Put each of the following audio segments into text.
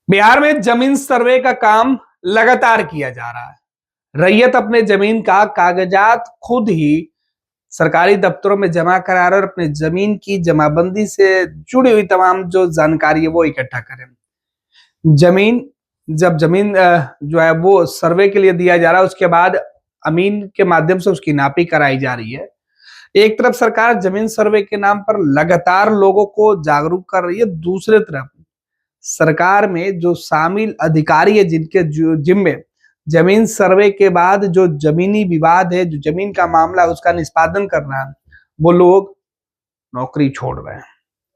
बिहार में जमीन सर्वे का काम लगातार किया जा रहा है। रैयत अपने जमीन का कागजात खुद ही सरकारी दफ्तरों में जमा करा रहे और अपने जमीन की जमाबंदी से जुड़ी हुई तमाम जो जानकारी है वो इकट्ठा करें। जमीन जब जमीन जो है वो सर्वे के लिए दिया जा रहा है, उसके बाद अमीन के माध्यम से उसकी नापी कराई जा रही है। एक तरफ सरकार जमीन सर्वे के नाम पर लगातार लोगों को जागरूक कर रही है, दूसरी तरफ सरकार में जो शामिल अधिकारी है जिनके जिम्मे जमीन सर्वे के बाद जो जमीनी विवाद है, जो जमीन का मामला है उसका निष्पादन करना है, वो लोग नौकरी छोड़ रहे हैं।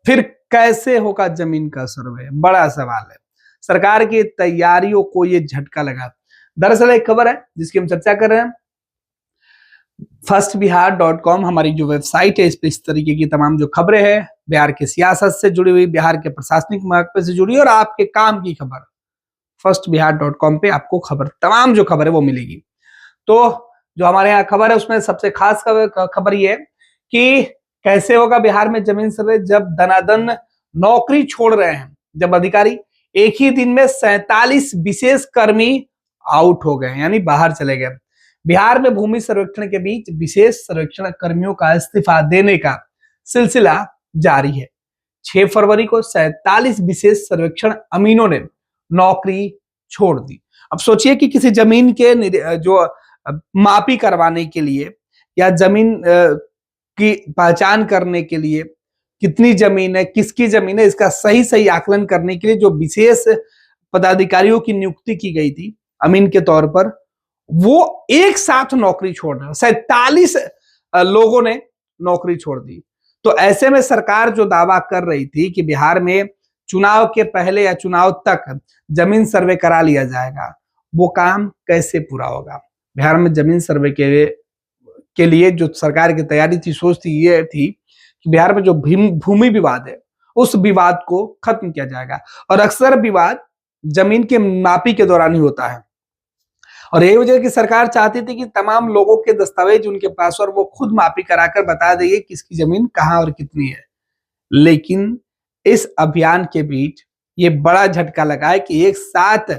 फिर कैसे होगा जमीन का सर्वे, बड़ा सवाल है। सरकार की तैयारियों को ये झटका लगा। दरअसल एक खबर है जिसकी हम चर्चा कर रहे हैं। फर्स्टबिहार.com हमारी जो वेबसाइट है, इस पर इस तरीके की तमाम जो खबरें हैं, बिहार की सियासत से जुड़ी हुई, बिहार के प्रशासनिक महकमे से जुड़ी और आपके काम की खबर, फर्स्टबिहार.com पे आपको खबर, तमाम जो खबर है वो मिलेगी। तो जो हमारे यहाँ खबर है उसमें सबसे खास खबर ये है कि कैसे होगा बिहार में जमीन सर्वे, जब दनादन नौकरी छोड़ रहे हैं, जब अधिकारी एक ही दिन में 47 विशेष कर्मी आउट हो गए, यानी बाहर चले गए। बिहार में भूमि सर्वेक्षण के बीच विशेष सर्वेक्षण कर्मियों का इस्तीफा देने का सिलसिला जारी है। 6 फरवरी को 47 विशेष सर्वेक्षण अमीनों ने नौकरी छोड़ दी। अब सोचिए कि किसी जमीन के जो मापी करवाने के लिए या जमीन की पहचान करने के लिए कितनी जमीन है, किसकी जमीन है, इसका सही सही आकलन करने के लिए जो विशेष पदाधिकारियों की नियुक्ति की गई थी अमीन के तौर पर, वो एक साथ नौकरी छोड़ रहे हैं। 47 लोगों ने नौकरी छोड़ दी। तो ऐसे में सरकार जो दावा कर रही थी कि बिहार में चुनाव के पहले या चुनाव तक जमीन सर्वे करा लिया जाएगा, वो काम कैसे पूरा होगा? बिहार में जमीन सर्वे के लिए जो सरकार की तैयारी थी, सोच थी, ये थी कि बिहार में जो भूमि विवाद है उस विवाद को खत्म किया जाएगा। और अक्सर विवाद जमीन के मापी के दौरान ही होता है, और यही वजह की सरकार चाहती थी कि तमाम लोगों के दस्तावेज उनके पास और वो खुद मापी कराकर बता देंगे किसकी जमीन कहां और कितनी है। लेकिन इस अभियान के बीच ये बड़ा झटका लगा है कि एक साथ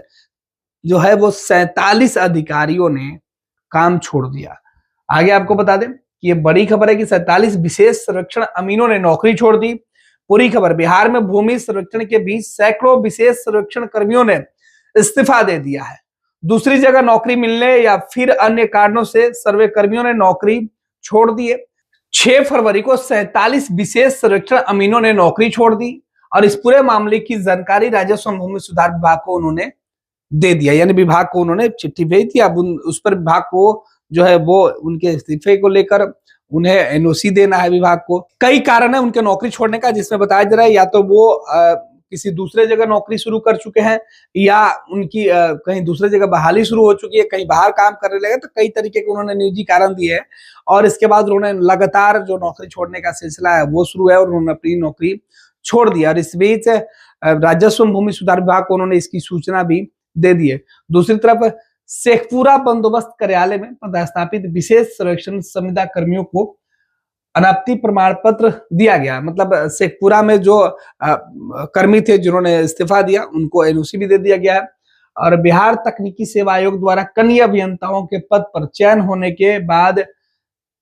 जो है वो 47 अधिकारियों ने काम छोड़ दिया। आगे आपको बता दें कि ये बड़ी खबर है कि 47 विशेष सर्वेक्षण अमीनों ने नौकरी छोड़ दी। पूरी खबर, बिहार में भूमि सर्वेक्षण के बीच सैकड़ों विशेष सर्वेक्षण कर्मियों ने इस्तीफा दे दिया है। दूसरी जगह नौकरी मिलने या फिर अन्य कारणों से सर्वे कर्मियों ने नौकरी छोड़ दी। 6 फरवरी को 47 विशेष सर्वेक्षण अमीनों ने नौकरी छोड़ दी और इस पूरे मामले की जानकारी राजस्व एवं भूमि सुधार विभाग को उन्होंने दे दिया, यानी विभाग को उन्होंने चिट्ठी भेज दी। अब उस पर विभाग को जो है वो उनके इस्तीफे को लेकर उन्हें एनओसी देना है विभाग को। कई कारण है उनके नौकरी छोड़ने का, जिसमें बताया जा रहा है या तो वो किसी दूसरे जगह नौकरी शुरू कर चुके हैं या उनकी कहीं दूसरे जगह बहाली शुरू हो चुकी है, कहीं बाहर काम करने लगे। तो कई तरीके के उन्होंने निजी कारण दिए हैं और इसके बाद उन्होंने लगातार जो नौकरी छोड़ने का सिलसिला है वो शुरू है और उन्होंने अपनी नौकरी छोड़ दिया। और इस बीच राजस्व भूमि सुधार विभाग को उन्होंने इसकी सूचना भी दे दी है। दूसरी तरफ शेखपुरा बंदोबस्त कार्यालय में पदस्थापित विशेष सर्वेक्षण संविदा कर्मियों को अनापत्ति प्रमाण पत्र दिया गया। मतलब शेखपुरा में जो कर्मी थे जिन्होंने इस्तीफा दिया उनको एनओसी भी दे दिया गया है। और बिहार तकनीकी सेवा आयोग द्वारा कनीय अभियंताओं के पद पर चयन होने के बाद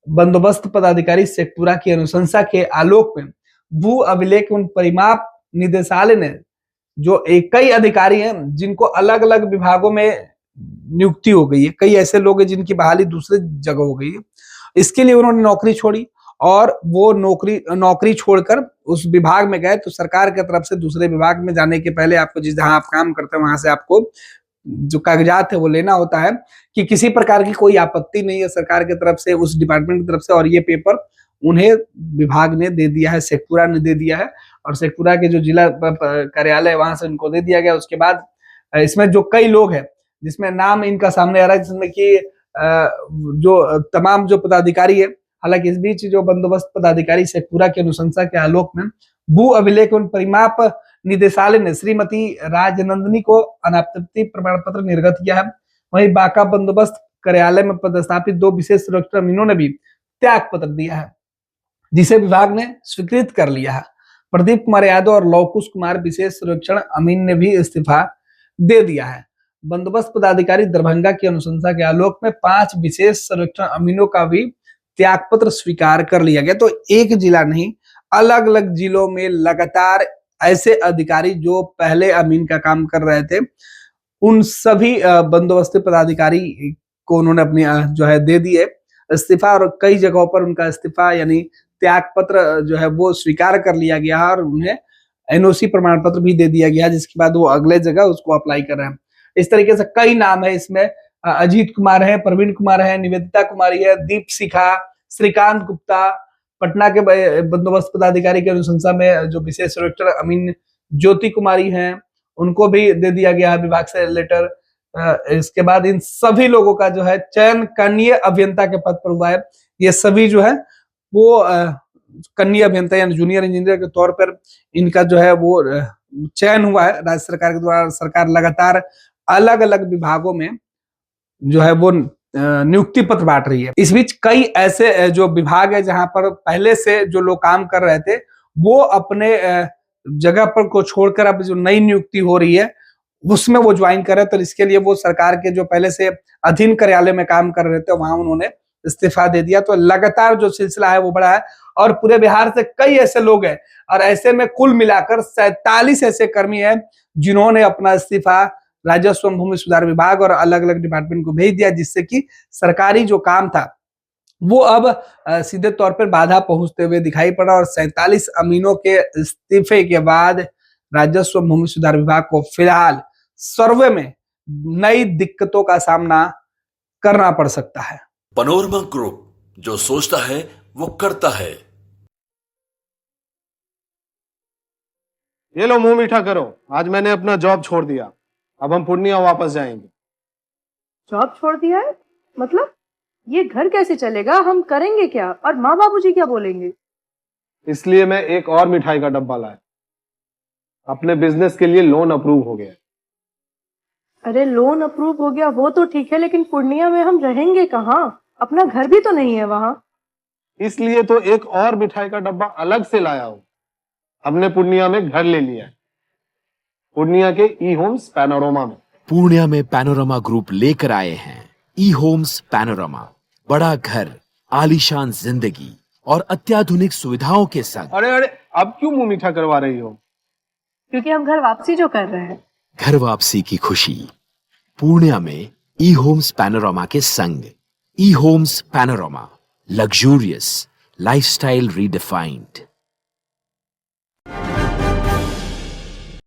बंदोबस्त पदाधिकारी शेखपुरा की अनुशंसा के आलोक में भू अभिलेख एवं परिमाप निदेशालय ने जो कई अधिकारी हैं जिनको अलग अलग विभागों में नियुक्ति हो गई है, कई ऐसे लोग हैं जिनकी बहाली दूसरे जगह हो गई है, इसके लिए उन्होंने नौकरी छोड़ी और वो नौकरी छोड़कर उस विभाग में गए। तो सरकार की तरफ से दूसरे विभाग में जाने के पहले आपको जहां आप काम करते हैं वहां से आपको जो कागजात है वो लेना होता है कि किसी प्रकार की कोई आपत्ति नहीं है सरकार की तरफ से, उस डिपार्टमेंट की तरफ से। और ये पेपर उन्हें विभाग ने दे दिया है, शेखपुरा ने दे दिया है और शेखपुरा के जो जिला कार्यालय वहां से उनको दे दिया गया। उसके बाद इसमें जो कई लोग हैं जिसमें नाम इनका सामने आ रहा है, जिसमें कि जो तमाम जो पदाधिकारी है, हालांकि इस बीच जो बंदोबस्त पदाधिकारी शेखपुरा की अनुशंसा के आलोक में भू अभिलेख एवं परिमाप निदेशालय ने श्रीमती राजनंदिनी को अनापत्ति प्रमाण पत्र निर्गत किया है। वहीं बांका बंदोबस्त कार्यालय में पदस्थापित 2 विशेष सुरक्षा अमीनों ने भी त्याग पत्र दिया है, जिसे विभाग ने स्वीकृत कर लिया है। प्रदीप कुमार यादव और लवकुश कुमार विशेष सर्वेक्षण अमीन ने भी इस्तीफा दे दिया है। बंदोबस्त पदाधिकारी दरभंगा की अनुशंसा के आलोक में 5 विशेष सर्वेक्षण अमीनों का भी त्याग पत्र स्वीकार कर लिया गया। तो एक जिला नहीं, अलग अलग जिलों में लगातार ऐसे अधिकारी जो पहले अमीन का काम कर रहे थे, उन सभी बंदोबस्ती पदाधिकारी को उन्होंने अपनी जो है दे दिए इस्तीफा, और कई जगहों पर उनका इस्तीफा यानी त्याग पत्र जो है वो स्वीकार कर लिया गया और उन्हें एनओसी प्रमाण पत्र भी दे दिया गया, जिसके बाद वो अगले जगह उसको अप्लाई कर रहे हैं। इस तरीके से कई नाम है इसमें, अजीत कुमार है, प्रवीण कुमार है, निवेदिता कुमारी है, दीप शिखा, श्रीकांत गुप्ता, पटना के बंदोबस्त पदाधिकारी की अनुशंसा में जो विशेष सर्वेक्षण अमीन ज्योति कुमारी हैं, उनको भी दे दिया गया है विभाग से लेटर। इसके बाद इन सभी लोगों का जो है चयन कनीय अभियंता के पद पर हुआ है। ये सभी जो है वो कनीय अभियंता यानी जूनियर इंजीनियर के तौर पर इनका जो है वो चयन हुआ है राज्य सरकार के द्वारा। सरकार लगातार अलग अलग विभागों में जो है वो नियुक्ति पत्र बांट रही है। इस बीच कई ऐसे जो विभाग है जहां पर पहले से जो लोग काम कर रहे थे वो अपने जगह पर को छोड़कर अब जो नई नियुक्ति हो रही है उसमें वो ज्वाइन कर रहे, तो इसके लिए वो सरकार के जो पहले से अधीन कार्यालय में काम कर रहे थे वहां उन्होंने इस्तीफा दे दिया। तो लगातार जो सिलसिला है वो बढ़ा है और पूरे बिहार से कई ऐसे लोग हैं और ऐसे में कुल मिलाकर 47 ऐसे कर्मी हैं जिन्होंने अपना इस्तीफा राजस्व एवं भूमि सुधार विभाग और अलग अलग डिपार्टमेंट को भेज दिया, जिससे कि सरकारी जो काम था वो अब सीधे तौर पर बाधा पहुंचते हुए दिखाई पड़ा। और 47 अमीनों के इस्तीफे के बाद राजस्व एवं भूमि सुधार विभाग को फिलहाल सर्वे में नई दिक्कतों का सामना करना पड़ सकता है। पैनोरमा ग्रुप, जो सोचता है वो करता है। ये लो मुंह मीठा करो, आज मैंने अपना जॉब छोड़ दिया, अब हम पूर्णिया वापस जाएंगे। जॉब छोड़ दिया है? मतलब ये घर कैसे चलेगा? हम करेंगे क्या? और माँ बाबूजी क्या बोलेंगे? इसलिए मैं एक और मिठाई का डब्बा लाया। अपने बिजनेस के लिए लोन अप्रूव हो गया। अरे लोन अप्रूव हो गया वो तो ठीक है, लेकिन पूर्णिया में हम रहेंगे कहाँ? अपना घर भी तो नहीं है वहां। इसलिए तो एक और मिठाई का डब्बा अलग से लाया हूं। हमने पूर्णिया में घर ले लिया है, पूर्णिया के ई होम्स पैनोरमा में। पूर्णिया में पैनोरमा ग्रुप लेकर आए हैं ई होम्स पैनोरमा। बड़ा घर, आलीशान जिंदगी और अत्याधुनिक सुविधाओं के संग। अरे अरे, अब क्यों मुंह मीठा करवा रही हो? क्योंकि हम घर वापसी जो कर रहे हैं। घर वापसी की खुशी पूर्णिया में ई होम्स पैनोरमा के संग। ई homes panorama, luxurious lifestyle redefined.